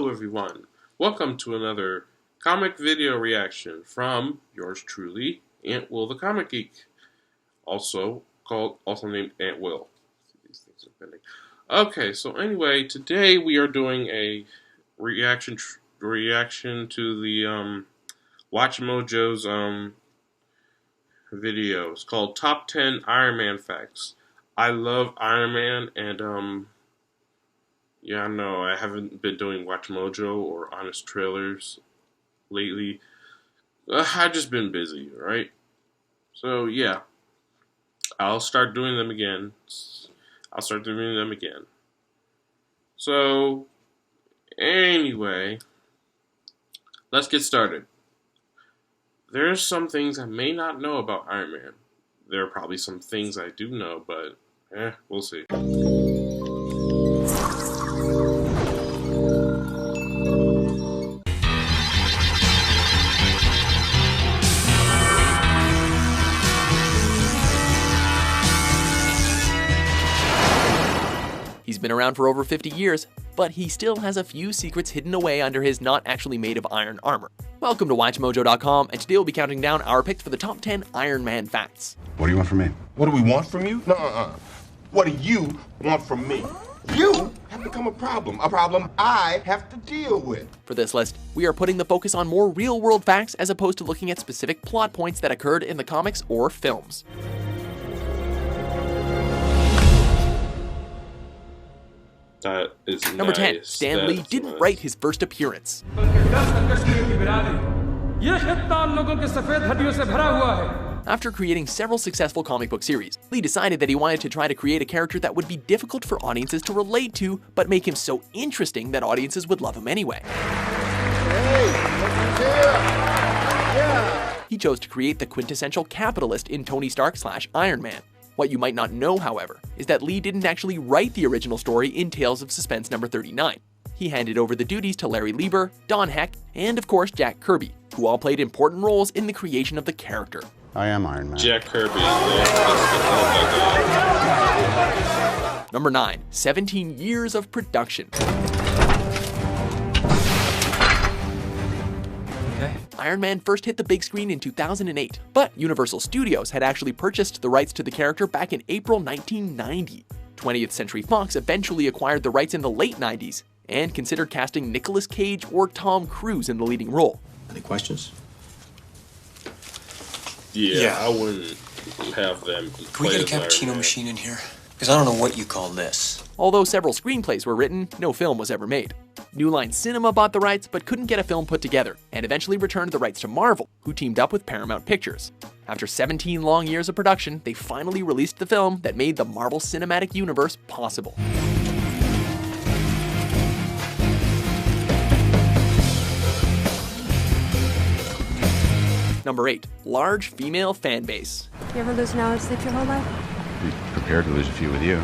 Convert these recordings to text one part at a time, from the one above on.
Hello everyone, welcome to another comic video reaction from yours truly, Ant Will the Comic Geek, also named Ant Will. These things are bending. Okay, so anyway, today we are doing a reaction to the Watchmojo's video. It's called Top 10 Iron Man Facts. I love Iron Man, and yeah, I know I haven't been doing Watchmojo or Honest Trailers lately. I've just been busy, right? So yeah, I'll start doing them again. So anyway, let's get started. There's some things I may not know about Iron Man. There are probably some things I do know, but we'll see. He's been around for over 50 years, but he still has a few secrets hidden away under his not actually made of iron armor. Welcome to Watchmojo.com, and today we'll be counting down our picks for the top 10 Iron Man facts. What do you want from me? What do we want from you? No, What do you want from me? You have become a problem I have to deal with. For this list, we are putting the focus on more real-world facts as opposed to looking at specific plot points that occurred in the comics or films. That is Number nice. 10. Stan Lee didn't write his first appearance. After creating several successful comic book series, Lee decided that he wanted to try to create a character that would be difficult for audiences to relate to, but make him so interesting that audiences would love him anyway. He chose to create the quintessential capitalist in Tony Stark/Iron Man. What you might not know, however, is that Lee didn't actually write the original story in Tales of Suspense number 39. He handed over the duties to Larry Lieber, Don Heck, and of course Jack Kirby, who all played important roles in the creation of the character. I am Iron Man. Jack Kirby. Number 9. 17 years of production. Iron Man first hit the big screen in 2008, but Universal Studios had actually purchased the rights to the character back in April 1990. 20th Century Fox eventually acquired the rights in the late 90s and considered casting Nicolas Cage or Tom Cruise in the leading role. Any questions? Yeah, I wouldn't have them. Can we get a cappuccino machine in here? Because I don't know what you call this. Although several screenplays were written, no film was ever made. New Line Cinema bought the rights but couldn't get a film put together, and eventually returned the rights to Marvel, who teamed up with Paramount Pictures. After 17 long years of production, they finally released the film that made the Marvel Cinematic Universe possible. Number 8. Large female fan base. You ever lose an hour's sleep your whole life? Be prepared to lose a few with you.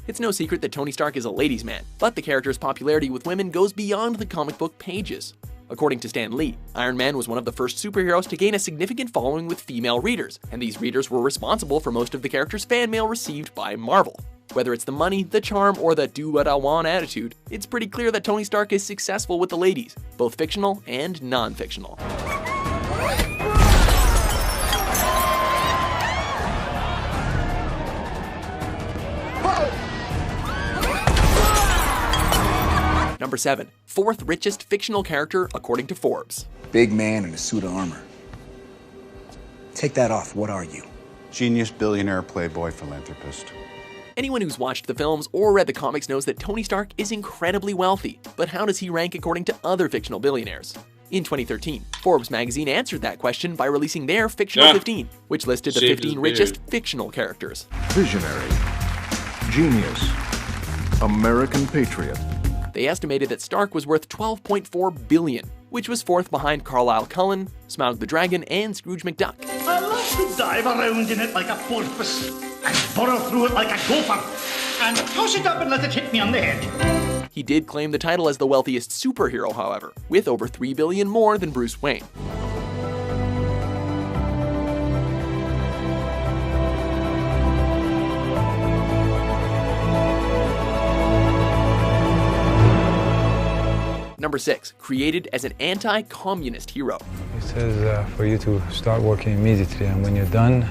It's no secret that Tony Stark is a ladies' man, but the character's popularity with women goes beyond the comic book pages. According to Stan Lee, Iron Man was one of the first superheroes to gain a significant following with female readers, and these readers were responsible for most of the character's fan mail received by Marvel. Whether it's the money, the charm, or the do-what-I-want attitude, it's pretty clear that Tony Stark is successful with the ladies, both fictional and non-fictional. Number 7. 4th richest fictional character according to Forbes. Big man in a suit of armor. Take that off, what are you? Genius, billionaire, playboy, philanthropist. Anyone who's watched the films or read the comics knows that Tony Stark is incredibly wealthy, but how does he rank according to other fictional billionaires? In 2013, Forbes magazine answered that question by releasing their Fictional 15, which listed the 15 richest fictional characters. Visionary, genius, American patriot. They estimated that Stark was worth $12.4 billion, which was 4th behind Carlisle Cullen, Smaug the Dragon, and Scrooge McDuck. I love to dive around in it like a porpoise and burrow through it like a gopher and toss it up and let it hit me on the head. He did claim the title as the wealthiest superhero, however, with over $3 billion more than Bruce Wayne. Number 6. Created as an anti-communist hero. It says for you to start working immediately, and when you're done,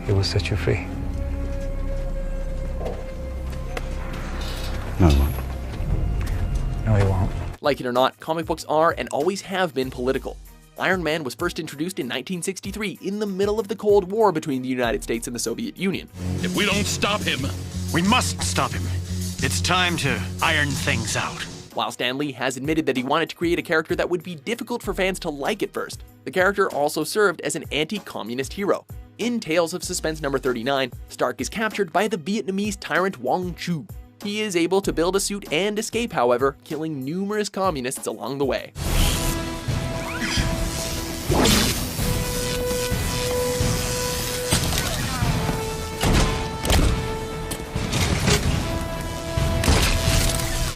it will set you free. No, it won't. No, he won't. Like it or not, comic books are and always have been political. Iron Man was first introduced in 1963 in the middle of the Cold War between the United States and the Soviet Union. If we don't stop him, we must stop him. It's time to iron things out. While Stan Lee has admitted that he wanted to create a character that would be difficult for fans to like at first, the character also served as an anti-communist hero. In Tales of Suspense number 39, Stark is captured by the Vietnamese tyrant Wang Chu. He is able to build a suit and escape, however, killing numerous communists along the way.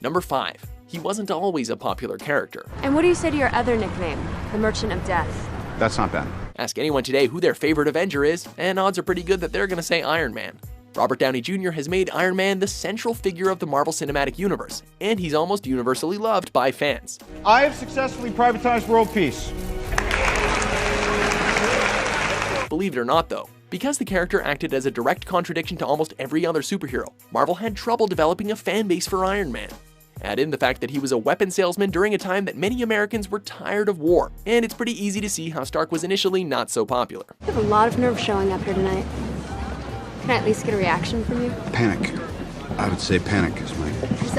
Number 5. He wasn't always a popular character. And what do you say to your other nickname, the Merchant of Death? That's not bad. Ask anyone today who their favorite Avenger is, and odds are pretty good that they're gonna say Iron Man. Robert Downey Jr. has made Iron Man the central figure of the Marvel Cinematic Universe, and he's almost universally loved by fans. I have successfully privatized world peace. Believe it or not though, because the character acted as a direct contradiction to almost every other superhero, Marvel had trouble developing a fan base for Iron Man. Add in the fact that he was a weapon salesman during a time that many Americans were tired of war, and it's pretty easy to see how Stark was initially not so popular. You have a lot of nerve showing up here tonight. Can I at least get a reaction from you? Panic. I would say panic is my...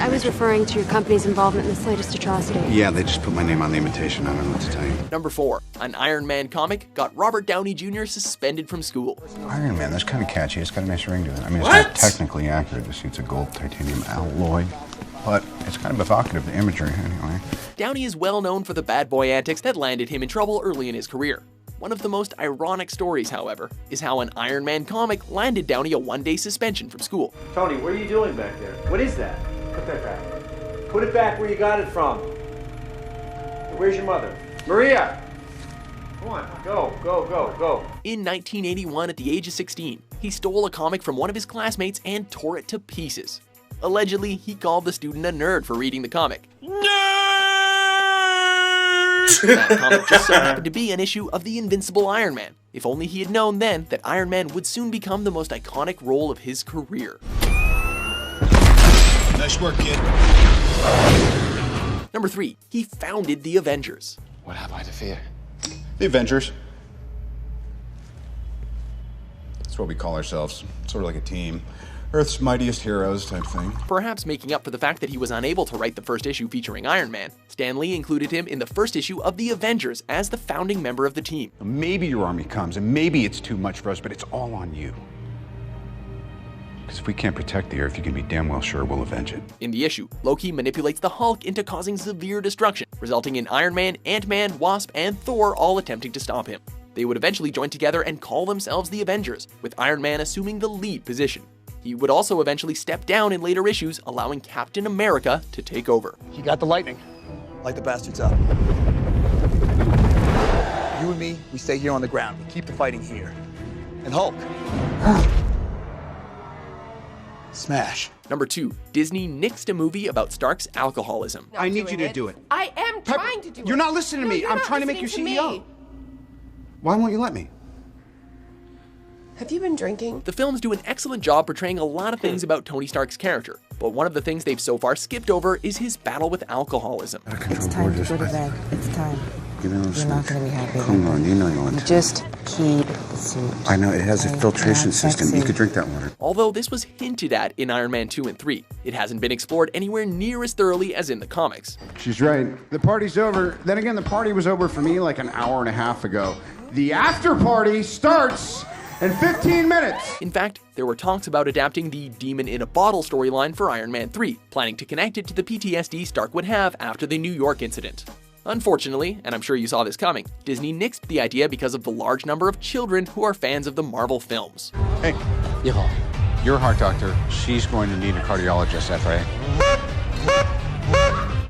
I was referring to your company's involvement in this latest atrocity. Yeah, they just put my name on the invitation. I don't know what to tell you. Number 4. An Iron Man comic got Robert Downey Jr. suspended from school. Iron Man, that's kind of catchy. It's got a nice ring to it. I mean, it's not technically accurate. The suit's a gold titanium alloy, but it's kind of evocative, the imagery, anyway. Downey is well known for the bad boy antics that landed him in trouble early in his career. One of the most ironic stories, however, is how an Iron Man comic landed Downey a one-day suspension from school. Tony, what are you doing back there? What is that? Put that back. Put it back where you got it from. Where's your mother? Maria! Come on, go, go, go, go. In 1981, at the age of 16, he stole a comic from one of his classmates and tore it to pieces. Allegedly, he called the student a nerd for reading the comic. That comic just so happened to be an issue of the Invincible Iron Man. If only he had known then that Iron Man would soon become the most iconic role of his career. Nice work, kid. Number 3. He founded the Avengers. What have I to fear? The Avengers. That's what we call ourselves. Sort of like a team. Earth's mightiest heroes type thing. Perhaps making up for the fact that he was unable to write the first issue featuring Iron Man, Stan Lee included him in the first issue of the Avengers as the founding member of the team. Maybe your army comes, and maybe it's too much for us, but it's all on you. Because if we can't protect the Earth, you can be damn well sure we'll avenge it. In the issue, Loki manipulates the Hulk into causing severe destruction, resulting in Iron Man, Ant-Man, Wasp, and Thor all attempting to stop him. They would eventually join together and call themselves the Avengers, with Iron Man assuming the lead position. He would also eventually step down in later issues, allowing Captain America to take over. He got the lightning. Light the bastards up. You and me, we stay here on the ground. We keep the fighting here. And Hulk. Smash. Number 2. Disney nixed a movie about Stark's alcoholism. I need you to do it. I am trying to do it. You're not listening to me. I'm trying to make you CEO. Why won't you let me? Have you been drinking? The films do an excellent job portraying a lot of things about Tony Stark's character, but one of the things they've so far skipped over is his battle with alcoholism. It's time to go to bed. It's time. You're not going to be happy. Come on, you know you want to. Just keep the suit. I know, it has a filtration system. You could drink that water. Although this was hinted at in Iron Man 2 and 3, it hasn't been explored anywhere near as thoroughly as in the comics. She's right. The party's over. Then again, the party was over for me like an hour and a half ago. The after party starts in 15 minutes! In fact, there were talks about adapting the Demon in a Bottle storyline for Iron Man 3, planning to connect it to the PTSD Stark would have after the New York incident. Unfortunately, and I'm sure you saw this coming, Disney nixed the idea because of the large number of children who are fans of the Marvel films. Hey, your heart doctor, she's going to need a cardiologist, that's right.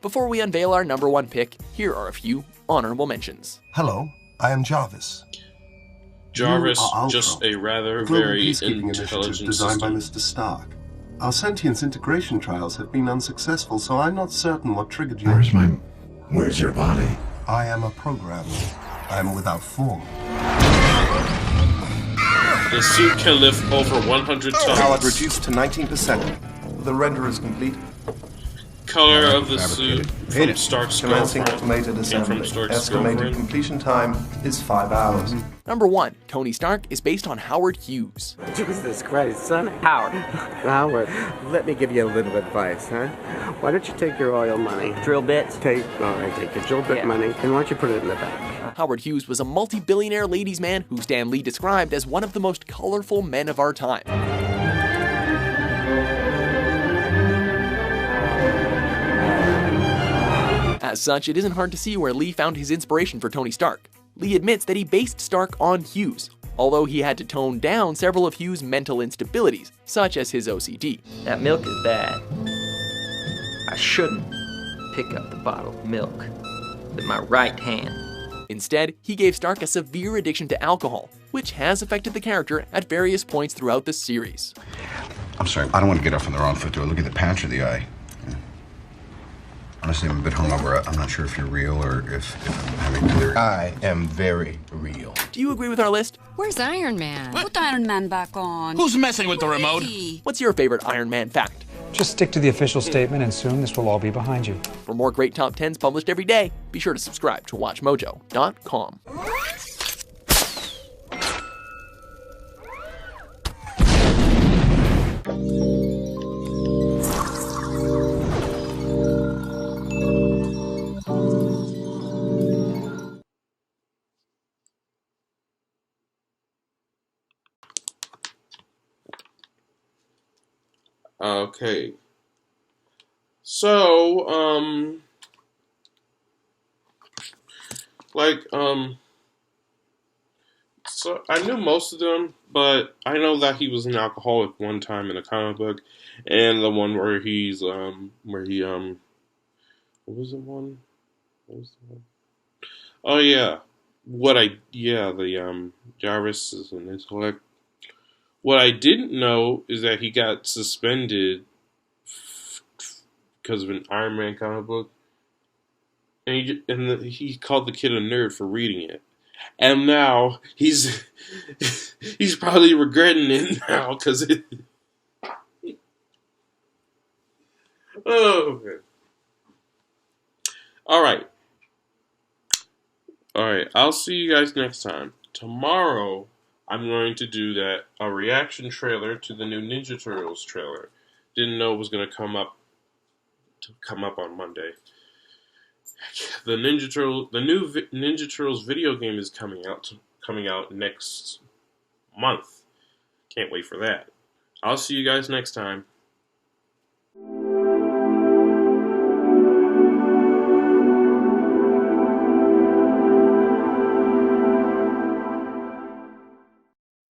Before we unveil our number 1 pick, here are a few honorable mentions. Hello, I am Jarvis. Jarvis, just a rather very intelligent designed by system. Mr. Stark. Our sentience integration trials have been unsuccessful, so I'm not certain what triggered you. Where's my Where's your body? I am a program. I'm without form. The suit can lift over 100 tons. Powered reduced to 19%. The render is complete. Color of the suit from Stark's Commencing girlfriend. automated And from assembly. Stark's Estimated girlfriend. completion time is 5 hours. Number 1. Tony Stark is based on Howard Hughes. Jesus Christ, son. Howard. Howard, let me give you a little advice, huh? Why don't you take your oil money? Drill bits? All right, take your drill bit money, and why don't you put it in the bank? Howard Hughes was a multi-billionaire ladies' man who Stan Lee described as one of the most colorful men of our time. As such, it isn't hard to see where Lee found his inspiration for Tony Stark. Lee admits that he based Stark on Hughes, although he had to tone down several of Hughes' mental instabilities, such as his OCD. That milk is bad. I shouldn't pick up the bottle of milk with my right hand. Instead, he gave Stark a severe addiction to alcohol, which has affected the character at various points throughout the series. I'm sorry, I don't want to get off on the wrong foot. Do I look at the patch of the eye? Honestly, I'm a bit hungover. I'm not sure if you're real or if I'm having delirium. I am very real. Do you agree with our list? Where's Iron Man? Put Iron Man back on. Who's messing with the remote? What's your favorite Iron Man fact? Just stick to the official statement and soon this will all be behind you. For more great top 10s published every day, be sure to subscribe to WatchMojo.com. Okay. So, so I knew most of them, but I know that he was an alcoholic one time in a comic book, and the one where he's, what was the one? Oh yeah. The Jarvis is an intellect. What I didn't know is that he got suspended because of an Iron Man comic book, and he called the kid a nerd for reading it, and now he's probably regretting it now because it. Oh, okay. All right. I'll see you guys next time. Tomorrow, I'm going to do a reaction trailer to the new Ninja Turtles trailer. Didn't know it was going to come up on Monday. The new Ninja Turtles video game is coming out next month. Can't wait for that. I'll see you guys next time.